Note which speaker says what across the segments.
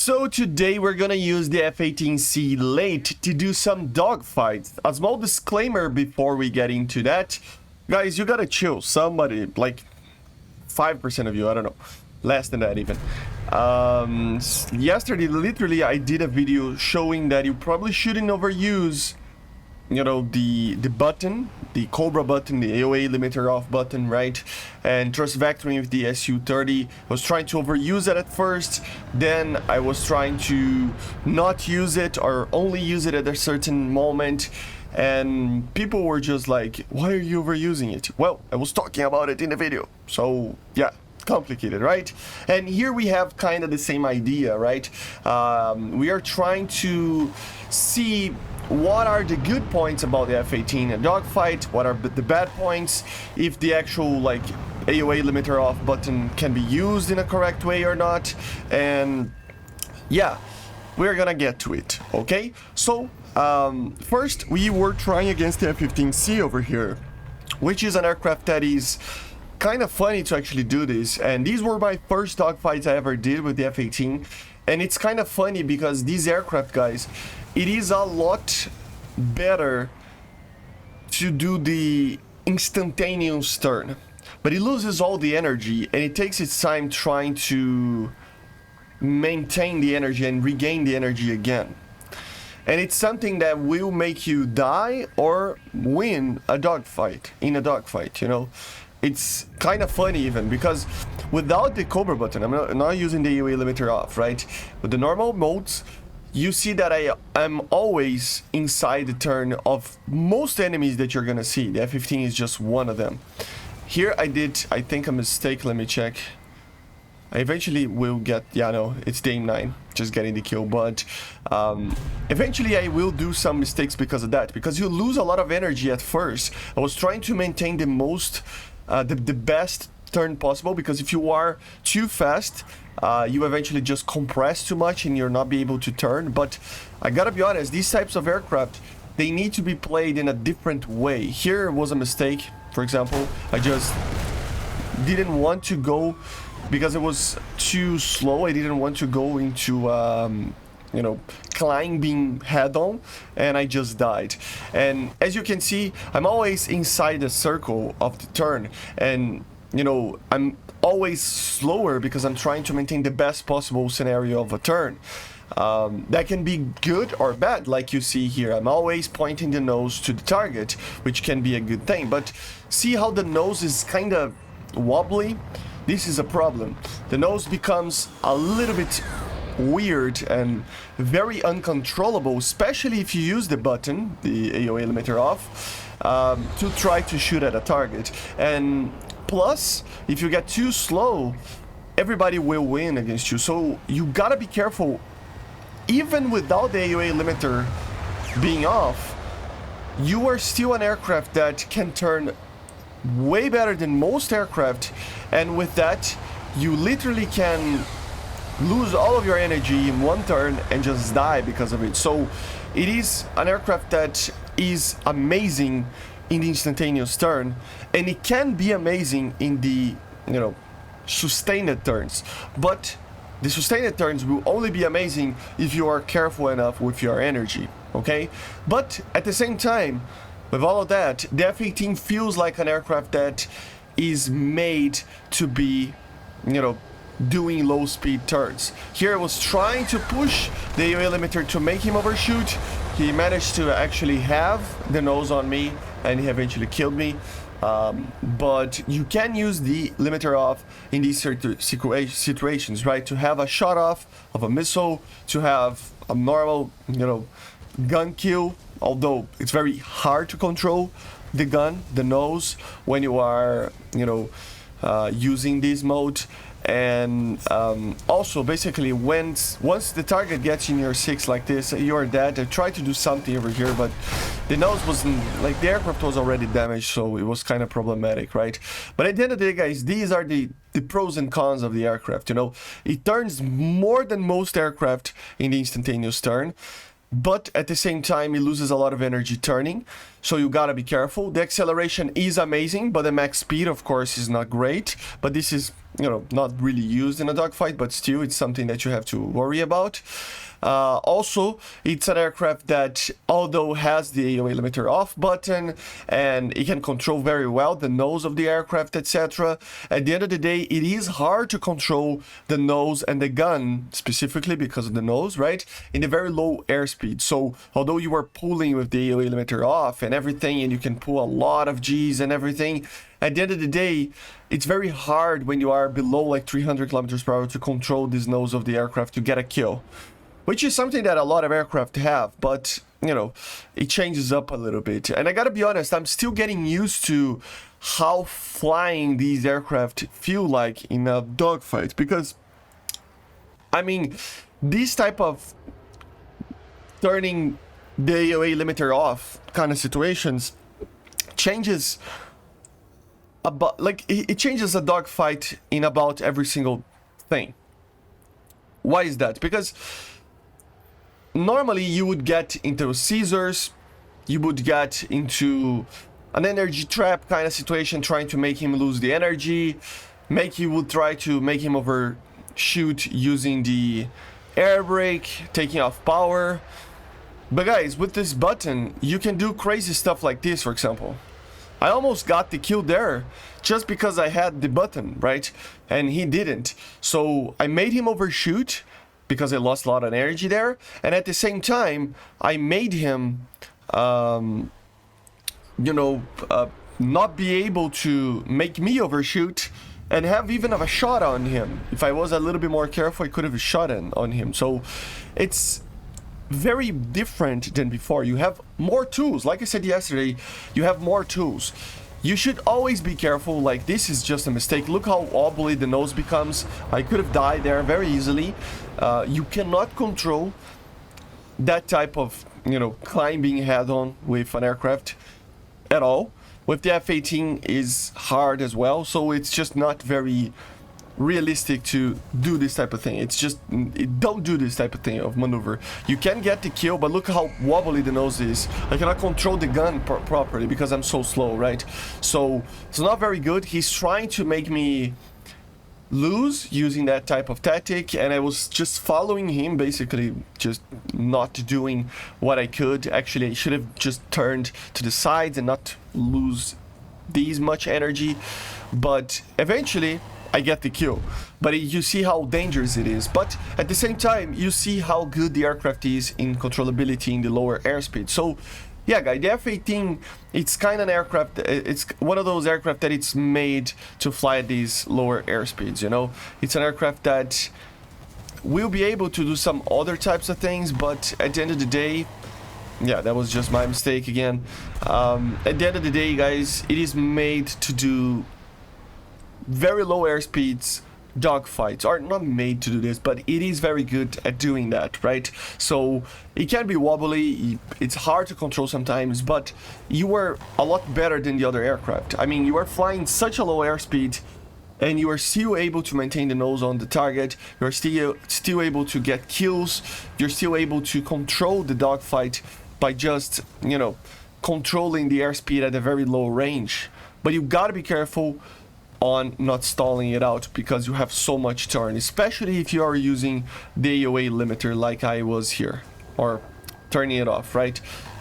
Speaker 1: So today we're gonna use the F-18C LATE to do some dogfights. A small disclaimer before we get into that. Guys, you gotta chill. Somebody, like 5% of you, I don't know. Less than that even. Yesterday, literally, I did a video showing that you probably shouldn't overuse, you know, the button, the Cobra button, the AOA limiter off button, right? And trust vectoring with the SU-30. I was trying to overuse it at first, then I was trying to not use it or only use it at a certain moment, and people were just like, why are you overusing it? Well, I was talking about it in the video, so yeah. Complicated, right? And here we have kind of the same idea, right? We are trying to see what are the good points about the F-18 and dogfight, what are the bad points, if the actual like AOA limiter off button can be used in a correct way or not, and yeah, we're gonna get to it, okay? So first we were trying against the F-15C over here, which is an aircraft that is kind of funny to actually do this, and these were my first dogfights I ever did with the F-18, and it's kind of funny because these aircraft, guys, it is a lot better to do the instantaneous turn, but it loses all the energy and it takes its time trying to maintain the energy and regain the energy again. And it's something that will make you die or win a dogfight, in a dogfight, you know. It's kind of funny even, because without the Cobra button, I'm not using the AOA limiter off, right? With the normal modes, you see that I am always inside the turn of most enemies that you're gonna see. The F-15 is just one of them. Here I think, a mistake, let me check. I eventually will get, yeah, no, it's the aim 9, just getting the kill, but eventually I will do some mistakes because of that, because you lose a lot of energy at first. I was trying to maintain the most, the best turn possible, because if you are too fast, you eventually just compress too much and you're not be able to turn. But I gotta be honest, these types of aircraft, they need to be played in a different way. Here was a mistake, for example. I just didn't want to go because it was too slow. I didn't want to go into you know, climbing head-on, and I just died. And as you can see, I'm always inside the circle of the turn, and you know, I'm always slower because I'm trying to maintain the best possible scenario of a turn. That can be good or bad, like you see here. I'm always pointing the nose to the target, which can be a good thing, but see how the nose is kind of wobbly? This is a problem. The nose becomes a little bit weird and very uncontrollable, especially if you use the button, the AOA limiter off, to try to shoot at a target. And plus, if you get too slow, everybody will win against you. So you gotta be careful. Even without the AOA limiter being off, you are still an aircraft that can turn way better than most aircraft, and with that you literally can lose all of your energy in one turn and just die because of it. So it is an aircraft that is amazing in the instantaneous turn, and it can be amazing in the, you know, sustained turns, but the sustained turns will only be amazing if you are careful enough with your energy, okay? But at the same time, with all of that, the F-18 feels like an aircraft that is made to be, you know, doing low speed turns. Here I was trying to push the AOA limiter to make him overshoot. He managed to actually have the nose on me, and he eventually killed me. But you can use the limiter off in these situations, right? To have a shot off of a missile, to have a normal, you know, gun kill, although it's very hard to control the gun, the nose, when you are, you know, using this mode. And also basically once the target gets in your 6 like this, you're dead. I tried to do something over here, but the nose wasn't, like, the aircraft was already damaged, so it was kind of problematic, right? But at the end of the day, guys, these are the pros and cons of the aircraft, you know. It turns more than most aircraft in the instantaneous turn. but at the same time, it loses a lot of energy turning, so you gotta be careful. The acceleration is amazing, but the max speed, of course, is not great. But this is, you know, not really used in a dogfight, but still, it's something that you have to worry about. Also, it's an aircraft that, although has the AOA limiter off button, and it can control very well the nose of the aircraft, etc. At the end of the day, it is hard to control the nose and the gun, specifically because of the nose, right? In a very low airspeed. So, although you are pulling with the AOA limiter off and everything, and you can pull a lot of G's and everything, at the end of the day, it's very hard when you are below like 300 kilometers per hour to control this nose of the aircraft to get a kill. Which is something that a lot of aircraft have, but, you know, it changes up a little bit. And I gotta be honest, I'm still getting used to how flying these aircraft feel like in a dogfight. Because, I mean, this type of turning the AOA limiter off kind of situations changes about, like, it changes a dogfight in about every single thing. Why is that? Because normally you would get into scissors, you would get into an energy trap kind of situation, trying to make him lose the energy. You would try to make him overshoot using the air brake, taking off power. But guys, with this button, you can do crazy stuff like this, for example. I almost got the kill there just because I had the button, right? And he didn't. So I made him overshoot because I lost a lot of energy there, and at the same time I made him not be able to make me overshoot and have even a shot on him. If I was a little bit more careful, I could have shot on him. So it's very different than before. You have more tools. Like I said yesterday, you have more tools. You should always be careful. Like, this is just a mistake. Look how wobbly the nose becomes. I could have died there very easily. You cannot control that type of, you know, climbing head-on with an aircraft at all. With the F-18 is hard as well, so it's just not very realistic to do this type of thing. It's just, don't do this type of thing of maneuver. You can get the kill, but look how wobbly the nose is. I cannot control the gun properly because I'm so slow, right? So it's not very good. He's trying to make me lose using that type of tactic, and I was just following him, basically just not doing what I could. Actually, I should have just turned to the sides and not lose this much energy, but eventually I get the kill. But you see how dangerous it is. But at the same time, you see how good the aircraft is in controllability in the lower airspeed. So yeah, guys, the F-18, it's kind of an aircraft, it's one of those aircraft that it's made to fly at these lower airspeeds, you know? It's an aircraft that will be able to do some other types of things, but at the end of the day, yeah, that was just my mistake again. At the end of the day, guys, it is made to do very low airspeeds dogfights. Are not made to do this, but it is very good at doing that, right? So it can be wobbly, it's hard to control sometimes, but you are a lot better than the other aircraft. I mean, you are flying such a low airspeed and you are still able to maintain the nose on the target. You're still able to get kills. You're still able to control the dogfight by just, you know, controlling the airspeed at a very low range. But you gotta be careful on not stalling it out because you have so much turn, especially if you are using the AOA limiter like I was here, or turning it off, right?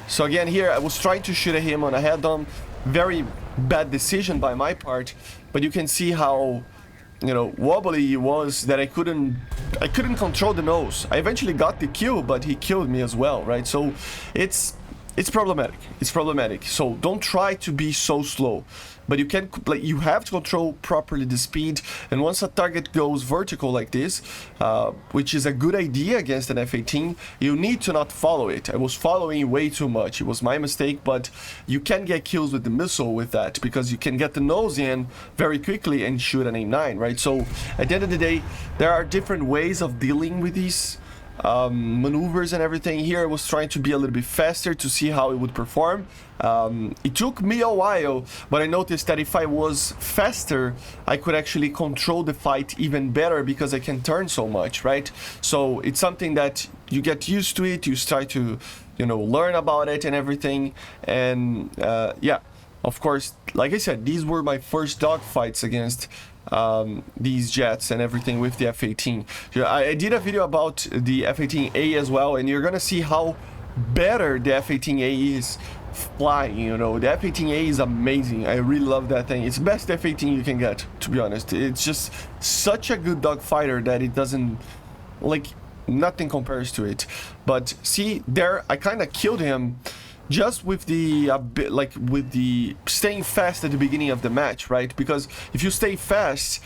Speaker 1: So again, here I was trying to shoot at him on a head-on. Very bad decision by my part, but you can see how, you know, wobbly he was, that I couldn't control the nose. I eventually got the kill, but he killed me as well, right? So it's problematic. It's problematic. So don't try to be so slow. But you can, like, you have to control properly the speed, and once a target goes vertical like this, which is a good idea against an F-18, you need to not follow it. I was following way too much. It was my mistake, but you can get kills with the missile with that, because you can get the nose in very quickly and shoot an A9, right? So at the end of the day, there are different ways of dealing with these maneuvers and everything. Here I was trying to be a little bit faster to see how it would perform. It took me a while, but I noticed that if I was faster, I could actually control the fight even better because I can turn so much, right? So it's something that you get used to it, you start to, you know, learn about it and everything. And yeah, of course, like I said, these were my first dogfights against these jets and everything with the F-18. I did a video about the F-18A as well, and you're gonna see how better the F-18A is flying. You know, the F-18A is amazing. I really love that thing. It's the best F-18 you can get, to be honest. It's just such a good dogfighter that it doesn't, like, nothing compares to it. But see there, I kind of killed him just with the with the staying fast at the beginning of the match, right? Because if you stay fast,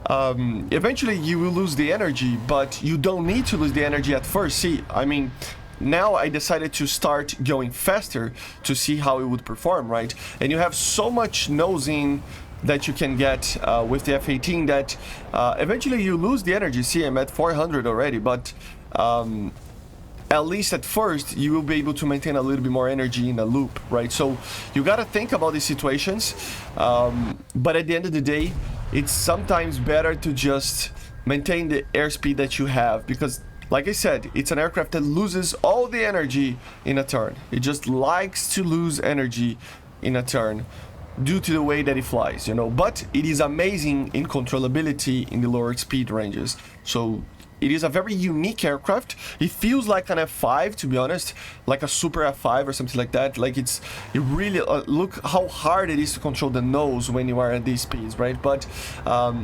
Speaker 1: eventually you will lose the energy, but you don't need to lose the energy at first. See, I mean, now I decided to start going faster to see how it would perform, right? And you have so much nosing that you can get with the F-18 that eventually you lose the energy. See, I'm at 400 already, but at least at first, you will be able to maintain a little bit more energy in a loop, right? So you gotta think about these situations, but at the end of the day, it's sometimes better to just maintain the airspeed that you have, because like I said, it's an aircraft that loses all the energy in a turn. It just likes to lose energy in a turn due to the way that it flies, you know, but it is amazing in controllability in the lower speed ranges. So it is a very unique aircraft. It feels like an F5, to be honest, like a super F5 or something like that. Like it really, look how hard it is to control the nose when you are at these speeds, right? But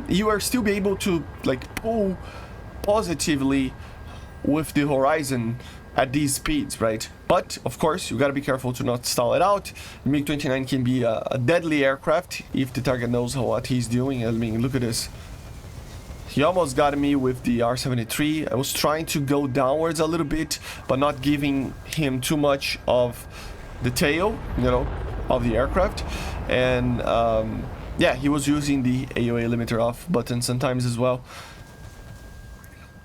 Speaker 1: you are still be able to like pull positively with the horizon at these speeds, right? But of course, you gotta be careful to not stall it out. MiG-29 can be a deadly aircraft if the target knows what he's doing. I mean, look at this. He almost got me with the R-73. I was trying to go downwards a little bit, but not giving him too much of the tail, you know, of the aircraft. And yeah, he was using the AOA limiter off button sometimes as well.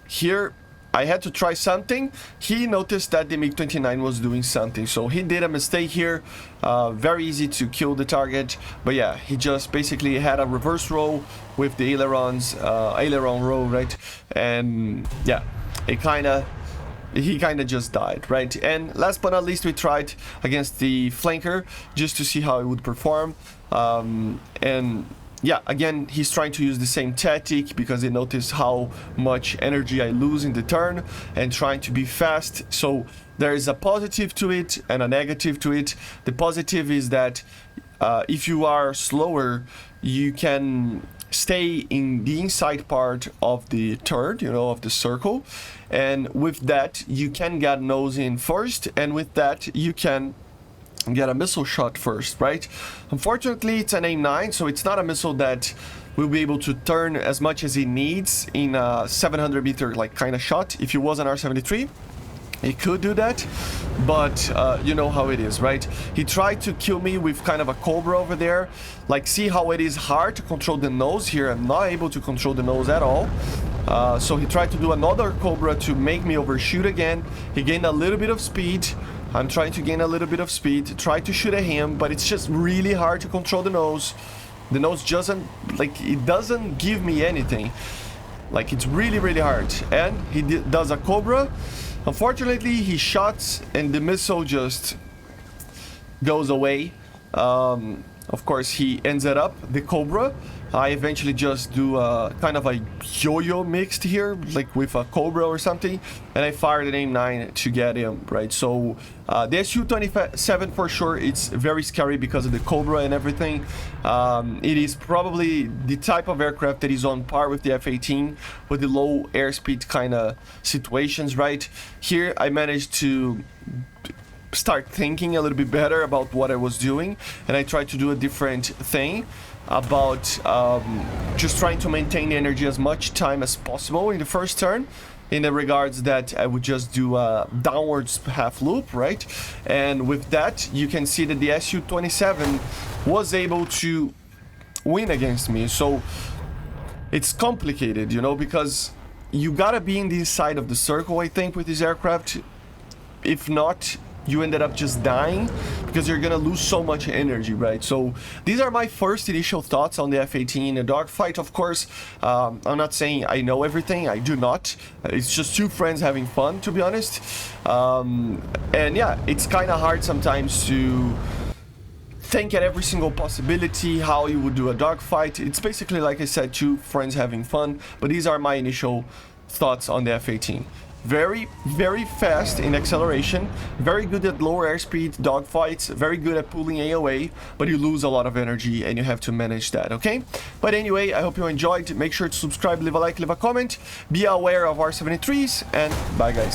Speaker 1: Here, I had to try something. He noticed that the MiG-29 was doing something, so he did a mistake here. Very easy to kill the target, but yeah, he just basically had a reverse roll with the ailerons, aileron roll, right? And yeah, he kind of just died, right? And last but not least, we tried against the flanker just to see how it would perform. And yeah, again, he's trying to use the same tactic because he noticed how much energy I lose in the turn and trying to be fast. So there is a positive to it and a negative to it. The positive is that if you are slower, you can stay in the inside part of the turn, you know, of the circle. And with that, you can get nose in first. And with that, you can get a missile shot first, right? Unfortunately, it's an AIM-9, so it's not a missile that will be able to turn as much as it needs in a 700 meter like kind of shot. If it was an R-73, it could do that, but you know how it is, right? He tried to kill me with kind of a Cobra over there. Like, see how it is hard to control the nose here. I'm not able to control the nose at all. So he tried to do another Cobra to make me overshoot again. He gained a little bit of speed. I'm trying to gain a little bit of speed, try to shoot at him, but it's just really hard to control the nose. The nose doesn't, like, it doesn't give me anything. Like, it's really, really hard. And he does a Cobra. Unfortunately, he shots and the missile just goes away. Of course, he ends it up, the Cobra. I eventually just do a kind of a yo-yo mixed here, like with a Cobra or something, and I fired an AIM-9 to get him, right? So the Su-27 for sure, it's very scary because of the Cobra and everything. It is probably the type of aircraft that is on par with the F-18 with the low airspeed kind of situations, right? Here I managed to start thinking a little bit better about what I was doing, and I tried to do a different thing about just trying to maintain the energy as much time as possible in the first turn, in the regards that I would just do a downwards half loop, right? And with that, you can see that the Su-27 was able to win against me. So it's complicated, you know, because you gotta be in the inside of the circle, I think, with this aircraft. If not, you ended up just dying because you're gonna lose so much energy, right? So these are my first initial thoughts on the F-18 in a dogfight. Of course, I'm not saying I know everything. I do not. It's just two friends having fun, to be honest. And yeah, it's kind of hard sometimes to think at every single possibility how you would do a dogfight. It's basically, like I said, two friends having fun. But these are my initial thoughts on the F-18. Very, very fast in acceleration, very good at lower airspeed dogfights, very good at pulling AOA, but you lose a lot of energy and you have to manage that, okay? But anyway, I hope you enjoyed. Make sure to subscribe, leave a like, leave a comment, be aware of R73s, and bye guys.